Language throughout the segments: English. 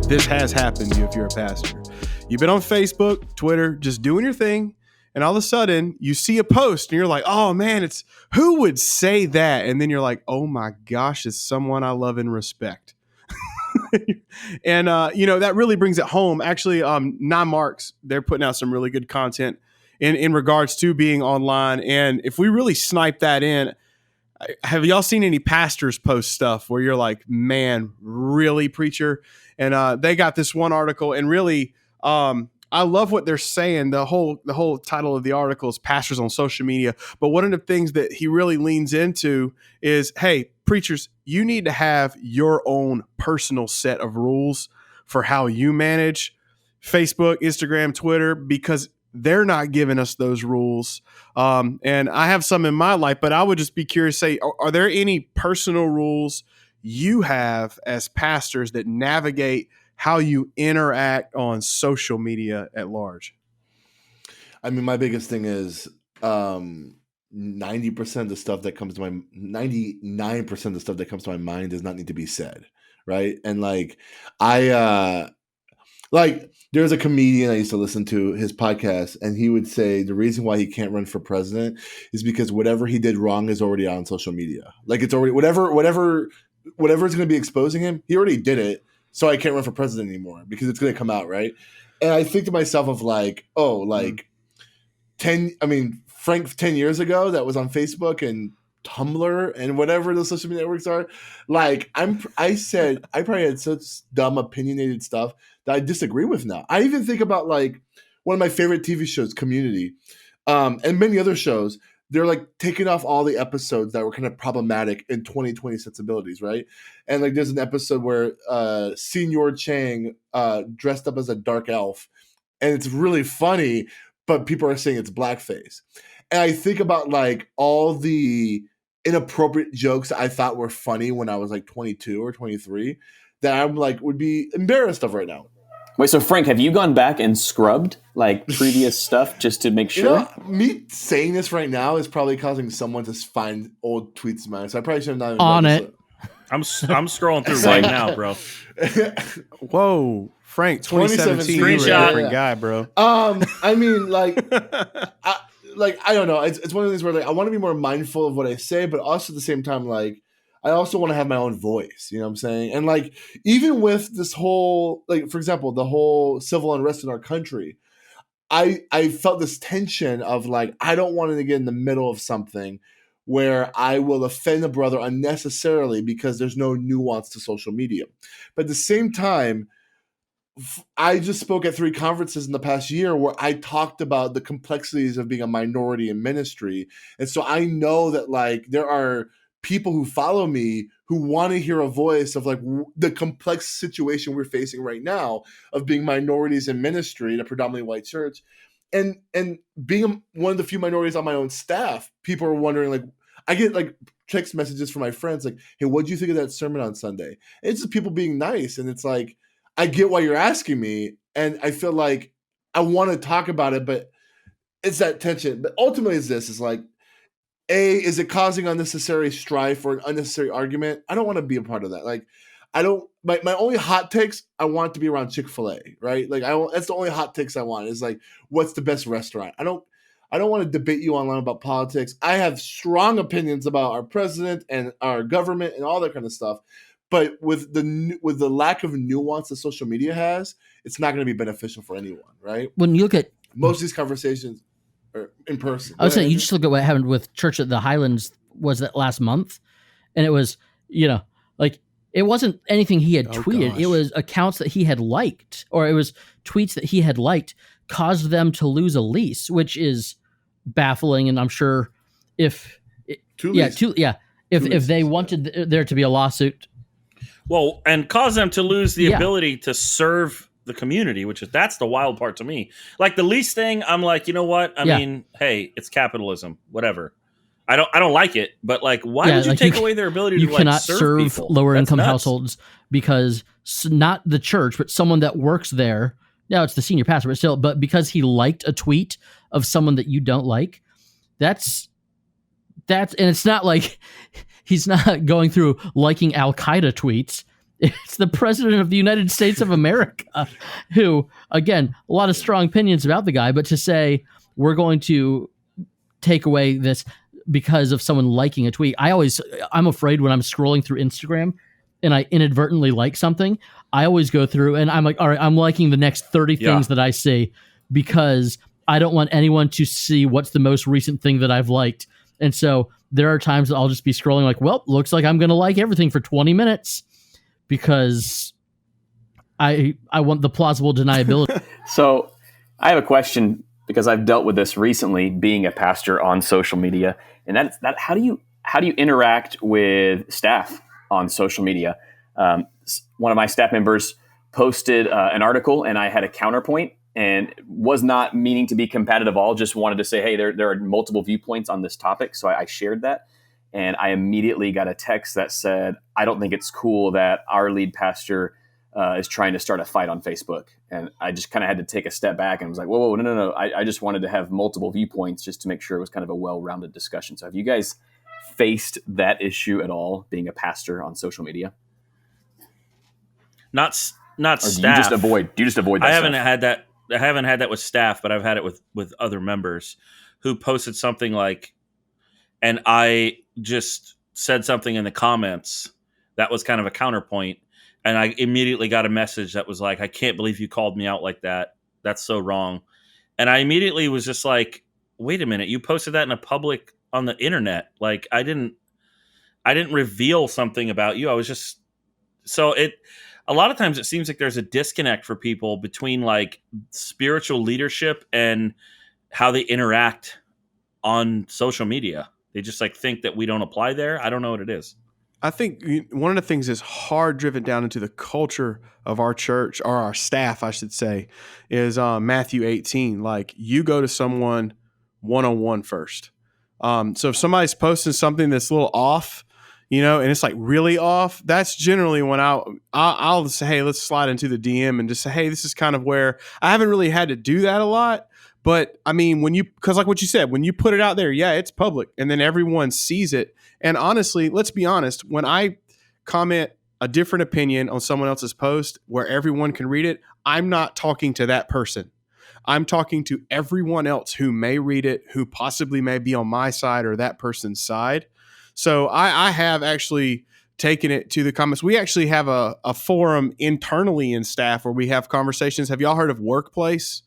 This has happened to you if you're a pastor. You've been on Facebook, Twitter, just doing your thing, and all of a sudden you see a post and you're like, oh man, it's who would say that? And then you're like, oh my gosh, it's someone I love and respect. And that really brings it home. Actually, Nine Marks, they're putting out some really good content in regards to being online. And if we really snipe that in, have y'all seen any pastors post stuff where you're like, man, really, preacher? And they got this one article, and really, I love what they're saying. The whole title of the article is Pastors on Social Media. But one of the things that he really leans into is, hey, preachers, you need to have your own personal set of rules for how you manage Facebook, Instagram, Twitter, because they're not giving us those rules. And I have some in my life, but I would just be curious, say, are there any personal rules you have as pastors that navigate how you interact on social media at large? I mean, my biggest thing is 90% of the stuff that comes to my 99% of the stuff that comes to my mind does not need to be said, right? And like there's a comedian I used to listen to his podcast, and he would say the reason why he can't run for president is because whatever he did wrong is already on social media. Like it's already whatever is going to be exposing him, he already did it. So I can't run for president anymore because it's going to come out, right? And I think to myself of like, Frank 10 years ago that was on Facebook and Tumblr and whatever the social media networks are. Like I probably had such dumb opinionated stuff that I disagree with now. I even think about like one of my favorite TV shows, Community, and many other shows. They're like taking off all the episodes that were kind of problematic in 2020 sensibilities, right? And like there's an episode where Senior Chang dressed up as a dark elf, and it's really funny, but people are saying it's blackface. And I think about like all the inappropriate jokes that I thought were funny when I was like 22 or 23 that I'm like would be embarrassed of right now. Wait, so Frank, have you gone back and scrubbed like previous stuff just to make sure? Me saying this right now is probably causing someone to find old tweets of mine. So I probably should have not on it. I'm scrolling through right now, bro. Whoa, Frank, 2017 screenshot. Different guy, bro. I mean, like, I don't know. It's one of these where like I want to be more mindful of what I say, but also at the same time, like, I also want to have my own voice, you know what I'm saying? And like, even with this whole, like, for example, the whole civil unrest in our country, I felt this tension of like, I don't want to get in the middle of something where I will offend a brother unnecessarily because there's no nuance to social media. But at the same time, I just spoke at 3 conferences in the past year where I talked about the complexities of being a minority in ministry. And so I know that like there are people who follow me who want to hear a voice of like the complex situation we're facing right now of being minorities in ministry in a predominantly white church. And being one of the few minorities on my own staff, people are wondering, like, I get like text messages from my friends like, hey, what'd you think of that sermon on Sunday? And it's just people being nice. And it's like, I get why you're asking me. And I feel like I want to talk about it, but it's that tension. But ultimately it's this, is like, is it causing unnecessary strife or an unnecessary argument? I don't want to be a part of that. Like, I don't, my only hot takes, I want to be around Chick-fil-A, right? Like, that's the only hot takes I want is like, what's the best restaurant? I don't want to debate you online about politics. I have strong opinions about our president and our government and all that kind of stuff. But with the lack of nuance that social media has, it's not going to be beneficial for anyone, right? When you look at most of these conversations are in person. I was saying, you just look at what happened with Church at the Highlands, was that last month? And it was, like, it wasn't anything he had tweeted. Gosh. It was accounts that he had liked, or it was tweets that he had liked caused them to lose a lease, which is baffling. And I'm sure if they wanted there to be a lawsuit. Well, and cause them to lose the ability to serve the community, that's the wild part to me. Like the lease thing, I'm like, you know what? I mean, hey, it's capitalism, whatever. I don't like it, but like, why would you take away their ability to like serve people? Lower income households because not the church, but someone that works there. Now it's the senior pastor, but because he liked a tweet of someone that you don't like, that's it's not like he's not going through liking Al Qaeda tweets. It's the president of the United States of America who, again, a lot of strong opinions about the guy, but to say we're going to take away this because of someone liking a tweet. I'm afraid when I'm scrolling through Instagram and I inadvertently like something, I always go through and I'm like, all right, I'm liking the next 30 things that I see because I don't want anyone to see what's the most recent thing that I've liked. And so there are times that I'll just be scrolling like, well, looks like I'm going to like everything for 20 minutes because I want the plausible deniability. So I have a question because I've dealt with this recently being a pastor on social media. And that's how do you interact with staff on social media? One of my staff members posted an article and I had a counterpoint and was not meaning to be combative at all. Just wanted to say, hey, there are multiple viewpoints on this topic. So I shared that. And I immediately got a text that said, I don't think it's cool that our lead pastor is trying to start a fight on Facebook. And I just kind of had to take a step back and was like, whoa, no. I just wanted to have multiple viewpoints just to make sure it was kind of a well-rounded discussion. So have you guys faced that issue at all, being a pastor on social media? Not or staff. Do you just avoid that? I haven't had that with staff, but I've had it with other members who posted something like, and I just said something in the comments that was kind of a counterpoint. And I immediately got a message that was like, I can't believe you called me out like that. That's so wrong. And I immediately was just like, wait a minute, you posted that in a public on the internet. Like I didn't reveal something about you. I was just, a lot of times it seems like there's a disconnect for people between like spiritual leadership and how they interact on social media. They just like think that we don't apply there. I don't know what it is. I think one of the things that's hard driven down into the culture of our church, or our staff, I should say, is Matthew 18. Like you go to someone one-on-one first. So if somebody's posting something that's a little off, and it's like really off, that's generally when I'll say, hey, let's slide into the DM and just say, hey, this is kind of where I haven't really had to do that a lot. But I mean, because like what you said, when you put it out there, yeah, it's public and then everyone sees it. And honestly, let's be honest, when I comment a different opinion on someone else's post where everyone can read it, I'm not talking to that person. I'm talking to everyone else who may read it, who possibly may be on my side or that person's side. So I have actually taken it to the comments. We actually have a forum internally in staff where we have conversations. Have y'all heard of Workplace?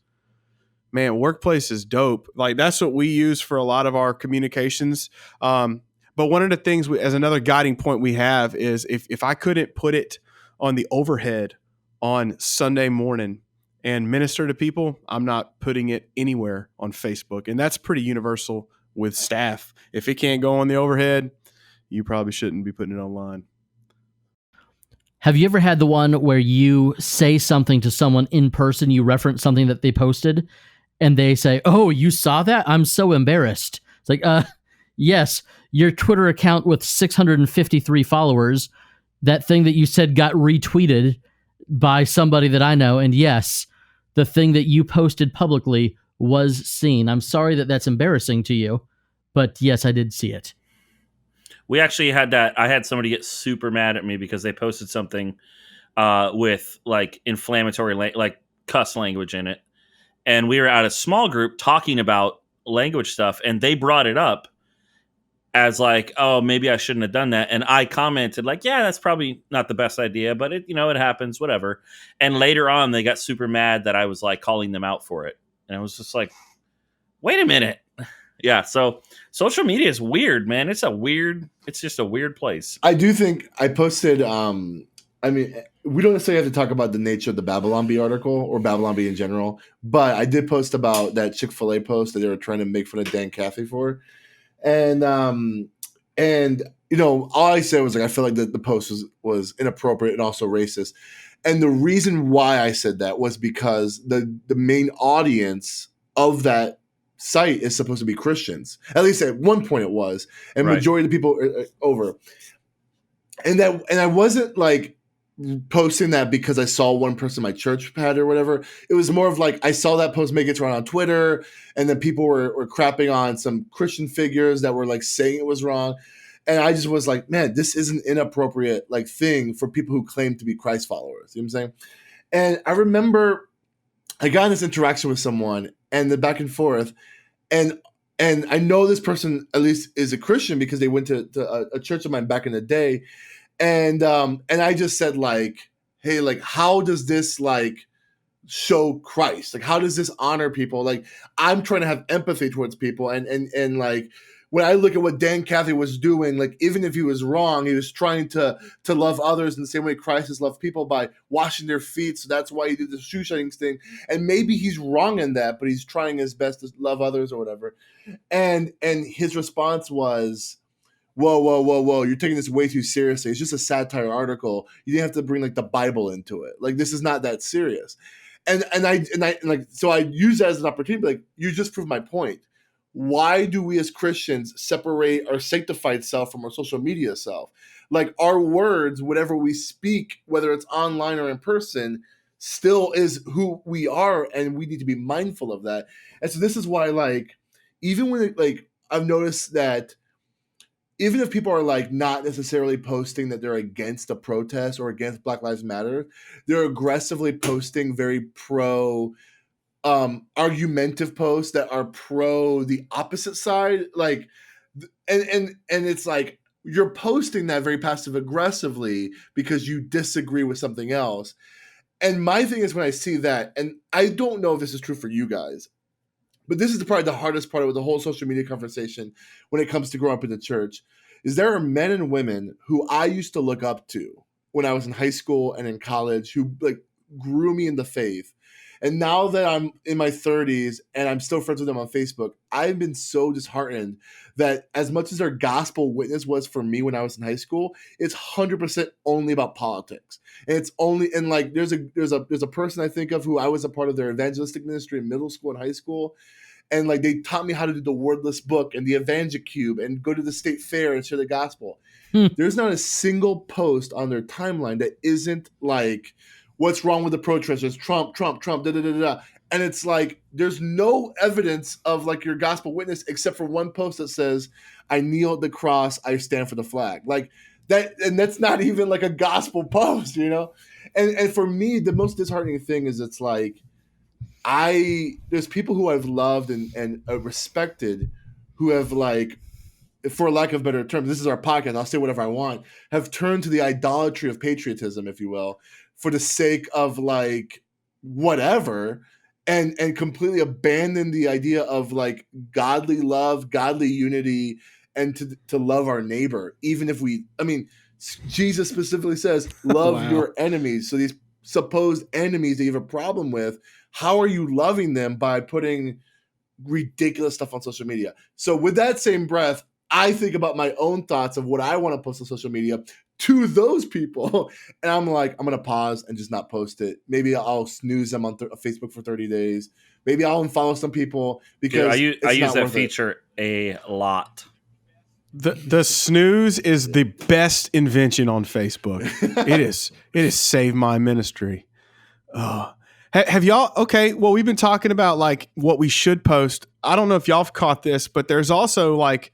Man, Workplace is dope. Like that's what we use for a lot of our communications. But one of the things as another guiding point we have is if I couldn't put it on the overhead on Sunday morning and minister to people, I'm not putting it anywhere on Facebook. And that's pretty universal with staff. If it can't go on the overhead, you probably shouldn't be putting it online. Have you ever had the one where you say something to someone in person, you reference something that they posted, and they say, oh, you saw that? I'm so embarrassed. It's like, yes, your Twitter account with 653 followers, that thing that you said got retweeted by somebody that I know. And yes, the thing that you posted publicly was seen. I'm sorry that that's embarrassing to you, but yes, I did see it. We actually had that. I had somebody get super mad at me because they posted something with like inflammatory, like cuss language in it. And we were at a small group talking about language stuff, and they brought it up as like, oh, maybe I shouldn't have done that. And I commented like, yeah, that's probably not the best idea, but it happens, whatever. And later on, they got super mad that I was like calling them out for it. And I was just like, wait a minute. Yeah. So social media is weird, man. It's just a weird place. I do think I posted, we don't necessarily have to talk about the nature of the Babylon Bee article or Babylon Bee in general, but I did post about that Chick-fil-A post that they were trying to make fun of Dan Cathy for. And all I said was like, I feel like the post was inappropriate and also racist. And the reason why I said that was because the main audience of that site is supposed to be Christians. At least at one point it was. And right. Majority of the people are over. And I wasn't like posting that because I saw one person in my church had or whatever. It was more of like I saw that post make its run on Twitter, and then people were crapping on some Christian figures that were like saying it was wrong. And I just was like, man, this is an inappropriate like thing for people who claim to be Christ followers. You know what I'm saying? And I remember I got in this interaction with someone and the back and forth, and I know this person at least is a Christian because they went to a church of mine back in the day. And I just said like, hey, like, how does this like show Christ? Like, how does this honor people? Like, I'm trying to have empathy towards people. And like, when I look at what Dan Cathy was doing, like, even if he was wrong, he was trying to love others in the same way Christ has loved people by washing their feet. So that's why he did the shoe shining thing. And maybe he's wrong in that, but he's trying his best to love others or whatever. And his response was, whoa, you're taking this way too seriously. It's just a satire article. You didn't have to bring like the Bible into it. Like, this is not that serious. And I like, so I use that as an opportunity, like, you just proved my point. Why do we as Christians separate our sanctified self from our social media self? Like, our words, whatever we speak, whether it's online or in person, still is who we are, and we need to be mindful of that. And so this is why, like, even when like I've noticed that even if people are like not necessarily posting that they're against a protest or against Black Lives Matter, they're aggressively posting very pro argumentative posts that are pro the opposite side. Like, and it's like you're posting that very passive aggressively because you disagree with something else. And my thing is, when I see that, and I don't know if this is true for you guys, but this is probably the hardest part of the whole social media conversation when it comes to growing up in the church, is there are men and women who I used to look up to when I was in high school and in college who like grew me in the faith. And now that I'm in my 30s and I'm still friends with them on Facebook, I've been so disheartened that as much as their gospel witness was for me when I was in high school, it's 100% only about politics. And it's only, and like there's a person I think of who I was a part of their evangelistic ministry in middle school and high school. And like they taught me how to do the wordless book and the EvangeCube and go to the state fair and share the gospel. There's not a single post on their timeline that isn't like, what's wrong with the protesters? Trump, da da da da. And it's like there's no evidence of like your gospel witness except for one post that says, "I kneel at the cross, I stand for the flag." Like that, and that's not even like a gospel post, you know. And for me, the most disheartening thing is it's like there's people who I've loved and respected who have like, for lack of better terms, this is our podcast, I'll say whatever I want, have turned to the idolatry of patriotism, if you will, for the sake of like whatever, and completely abandon the idea of like godly love, godly unity, and to love our neighbor, even if Jesus specifically says, love your enemies. So these supposed enemies that you have a problem with, how are you loving them by putting ridiculous stuff on social media? So with that same breath, I think about my own thoughts of what I want to post on social media to those people. And I'm like, I'm going to pause and just not post it. Maybe I'll snooze them on Facebook for 30 days. Maybe I'll unfollow some people because I use that feature a lot. The snooze is the best invention on Facebook. It is saved my ministry. Have y'all, okay, well, we've been talking about like what we should post. I don't know if y'all have caught this, but there's also like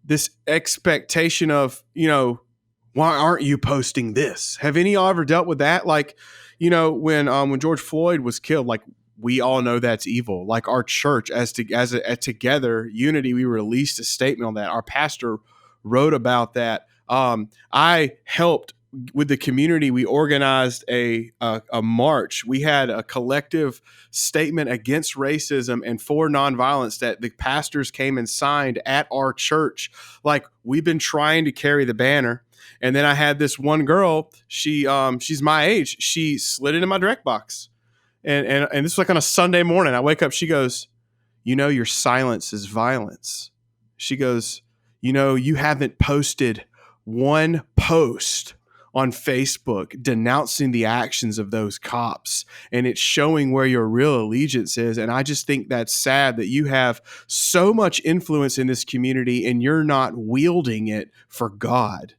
this expectation of, you know, why aren't you posting this? Have any of y'all ever dealt with that? Like, you know, when George Floyd was killed, like we all know that's evil. Like our church, as Together Unity, we released a statement on that. Our pastor wrote about that. I helped with the community. We organized a march. We had a collective statement against racism and for nonviolence that the pastors came and signed at our church. Like we've been trying to carry the banner. And then I had this one girl, she's my age. She slid into my direct box. And this was like on a Sunday morning. I wake up, she goes, "You know, your silence is violence." She goes, "You know, you haven't posted one post on Facebook denouncing the actions of those cops, and it's showing where your real allegiance is. And I just think that's sad that you have so much influence in this community and you're not wielding it for God."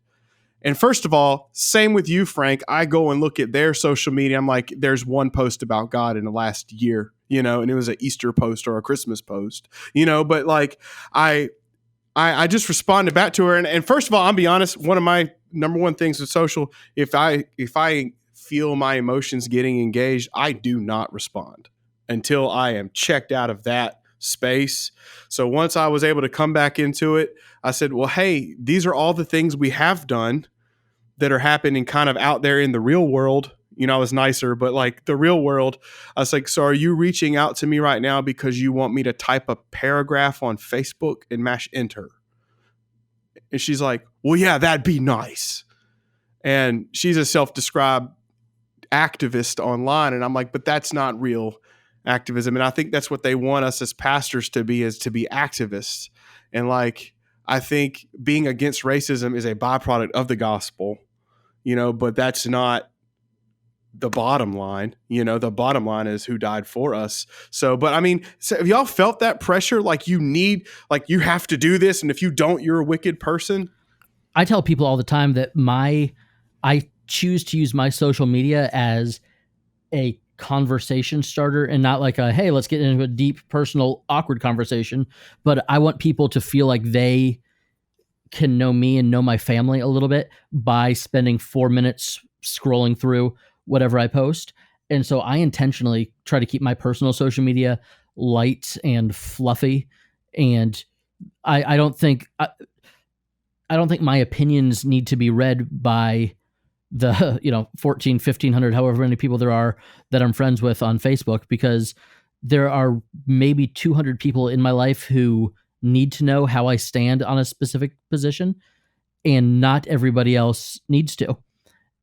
And first of all, same with you, Frank. I go and look at their social media. I'm like, there's one post about God in the last year, and it was an Easter post or a Christmas post, but like I just responded back to her. And first of all, I'll be honest, one of my number one things with social, if I feel my emotions getting engaged, I do not respond until I am checked out of that space. So once I was able to come back into it, I said, well, hey, these are all the things we have done that are happening kind of out there in the real world. I was nicer, but like the real world, I was like, so are you reaching out to me right now because you want me to type a paragraph on Facebook and mash enter? And she's like, well, yeah, that'd be nice. And she's a self-described activist online. And I'm like, but that's not real activism. And I think that's what they want us as pastors to be, is to be activists. And like, I think being against racism is a byproduct of the gospel, but that's not the bottom line. The bottom line is who died for us. So, but I mean, so have y'all felt that pressure? Like you have to do this. And if you don't, you're a wicked person. I tell people all the time that I choose to use my social media as a conversation starter and not like hey, let's get into a deep, personal, awkward conversation. But I want people to feel like they can know me and know my family a little bit by spending 4 minutes scrolling through whatever I post. And so I intentionally try to keep my personal social media light and fluffy. And I don't think my opinions need to be read by the 1,400, 1,500, however many people there are that I'm friends with on Facebook, because there are maybe 200 people in my life who need to know how I stand on a specific position, and not everybody else needs to.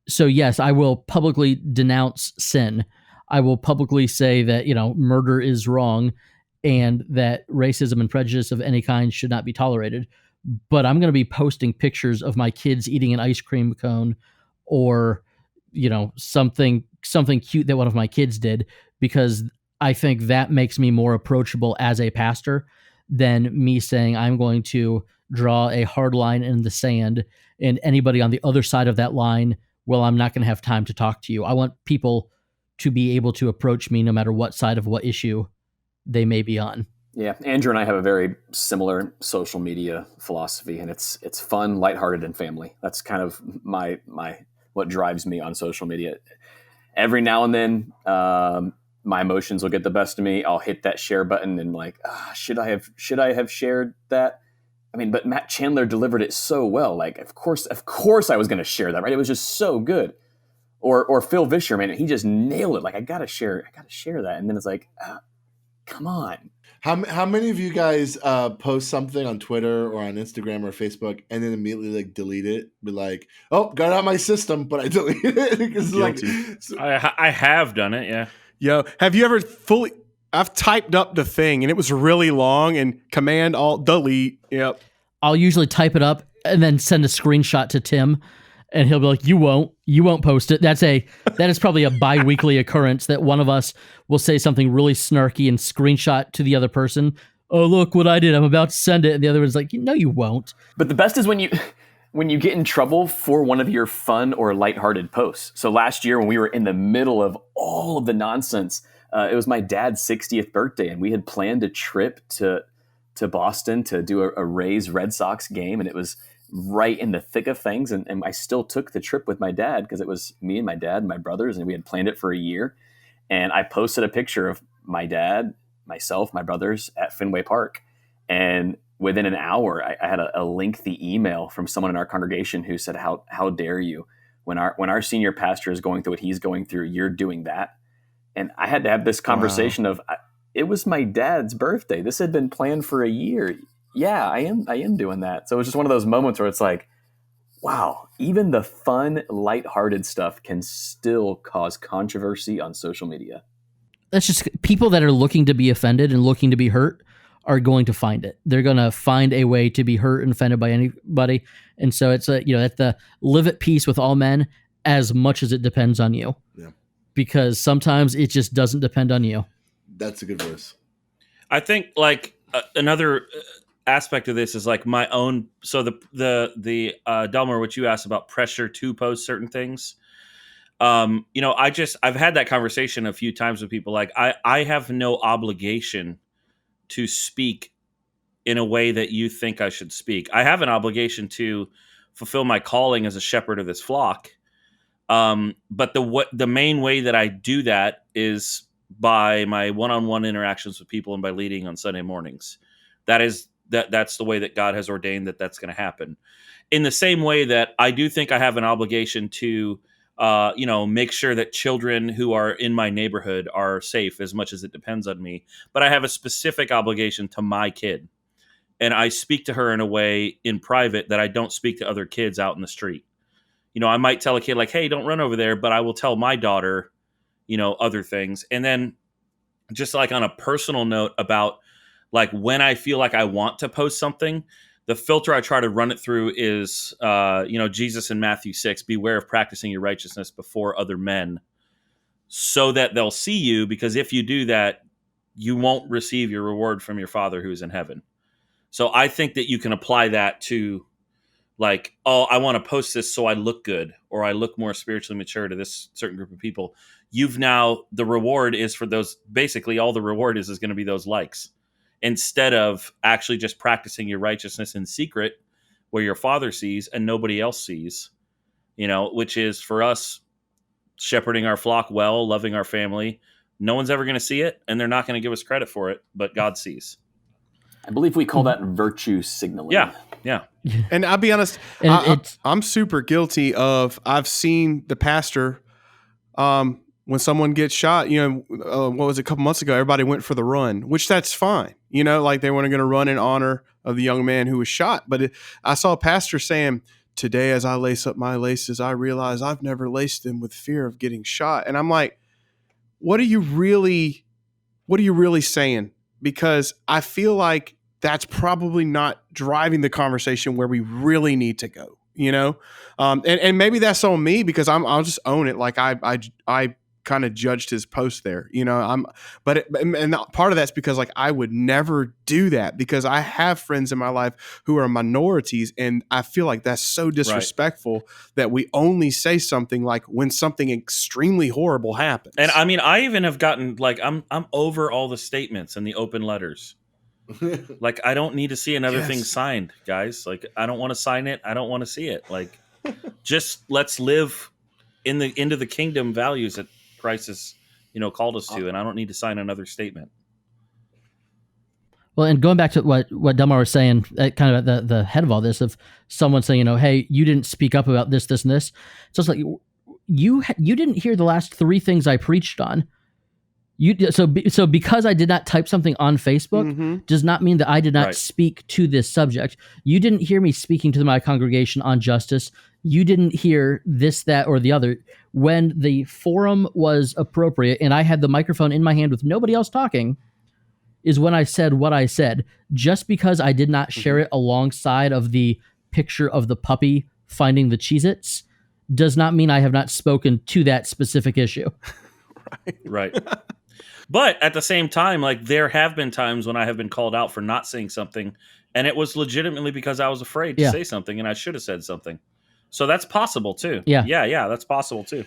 So yes, I will publicly denounce sin. I will publicly say that, murder is wrong and that racism and prejudice of any kind should not be tolerated. But I'm going to be posting pictures of my kids eating an ice cream cone, or something cute that one of my kids did, because I think that makes me more approachable as a pastor than me saying I'm going to draw a hard line in the sand and anybody on the other side of that line, well, I'm not going to have time to talk to you. I want people to be able to approach me no matter what side of what issue they may be on. Yeah, Andrew and I have a very similar social media philosophy, and it's fun, lighthearted, and family. That's kind of my what drives me on social media. Every now and then, my emotions will get the best of me. I'll hit that share button and like, should I have shared that? I mean, but Matt Chandler delivered it so well. Like, of course I was going to share that, right? It was just so good. Or Phil Vischer, man, he just nailed it. Like, I gotta share that. And then it's like, come on. How many of you guys post something on Twitter or on Instagram or Facebook and then immediately like delete it? Be like, oh, got it out of my system, but I deleted it because like I have done it. Yeah. Yo, have you ever I've typed up the thing and it was really long and Command Alt Delete. Yep. I'll usually type it up and then send a screenshot to Tim, and he'll be like, you won't post it. That is probably a bi-weekly occurrence that one of us will say something really snarky and screenshot to the other person. Oh, look what I did. I'm about to send it. And the other one's like, no, you won't. But the best is when you get in trouble for one of your fun or lighthearted posts. So last year when we were in the middle of all of the nonsense, it was my dad's 60th birthday, and we had planned a trip to Boston to do a Rays Red Sox game. And it was right in the thick of things. And I still took the trip with my dad because it was me and my dad and my brothers, and we had planned it for a year. And I posted a picture of my dad, myself, my brothers at Fenway Park. And within an hour, I had a lengthy email from someone in our congregation who said, how dare you? When our senior pastor is going through what he's going through, you're doing that. And I had to have this conversation of, it was my dad's birthday. This had been planned for a year. Yeah, I am doing that. So it was just one of those moments where it's like, wow, even the fun, lighthearted stuff can still cause controversy on social media. That's just people that are looking to be offended and looking to be hurt are going to find it. They're going to find a way to be hurt and offended by anybody. And so it's at the live at peace with all men as much as it depends on you. Yeah. Because sometimes it just doesn't depend on you. That's a good verse. I think like another aspect of this is like my own. So the Delmar, what you asked about pressure to post certain things. I've had that conversation a few times with people. Like I have no obligation to speak in a way that you think I should speak. I have an obligation to fulfill my calling as a shepherd of this flock. But the main way that I do that is by my one-on-one interactions with people and by leading on Sunday mornings. That's the way that God has ordained that's going to happen. In the same way that I do think I have an obligation to, make sure that children who are in my neighborhood are safe as much as it depends on me. But I have a specific obligation to my kid. And I speak to her in a way in private that I don't speak to other kids out in the street. I might tell a kid like, hey, don't run over there, but I will tell my daughter, other things. And then just like on a personal note about like when I feel like I want to post something, the filter I try to run it through is, Jesus in Matthew 6, beware of practicing your righteousness before other men so that they'll see you, because if you do that, you won't receive your reward from your Father who is in heaven. So I think that you can apply that to like, oh, I want to post this so I look good or I look more spiritually mature to this certain group of people. The reward is for those, basically all the reward is going to be those likes instead of actually just practicing your righteousness in secret where your Father sees and nobody else sees, which is for us shepherding our flock well, loving our family. No one's ever going to see it and they're not going to give us credit for it, but God sees. I believe we call that virtue signaling. Yeah. And I'll be honest, I'm super guilty of, I've seen the pastor, when someone gets shot, what was it, a couple months ago, everybody went for the run, which that's fine. Like they weren't going to run in honor of the young man who was shot. But I saw a pastor saying, today, as I lace up my laces, I realize I've never laced them with fear of getting shot. And I'm like, what are you really saying? Because I feel like that's probably not driving the conversation where we really need to go, and maybe that's on me because I'll just own it. Like I kind of judged his post there, but part of that's because like I would never do that because I have friends in my life who are minorities, and I feel like that's so disrespectful that we only say something like when something extremely horrible happens. And I mean, I even have gotten like I'm over all the statements and the open letters. Like I don't need to see another thing signed, guys. Like I don't want to sign it. I don't want to see it. Like just let's live into the kingdom values that Christ has, called us to, and I don't need to sign another statement. Well, and going back to what Delmar was saying, kind of at the head of all this, of someone saying, hey, you didn't speak up about this, this, and this. So it's like you didn't hear the last 3 things I preached on. So because I did not type something on Facebook does not mean that I did not speak to this subject. You didn't hear me speaking to my congregation on justice. You didn't hear this, that, or the other. When the forum was appropriate and I had the microphone in my hand with nobody else talking is when I said what I said. Just because I did not share it alongside of the picture of the puppy finding the Cheez-Its does not mean I have not spoken to that specific issue. Right. But at the same time, like there have been times when I have been called out for not saying something, and it was legitimately because I was afraid to say something and I should have said something. So that's possible too. Yeah, that's possible too.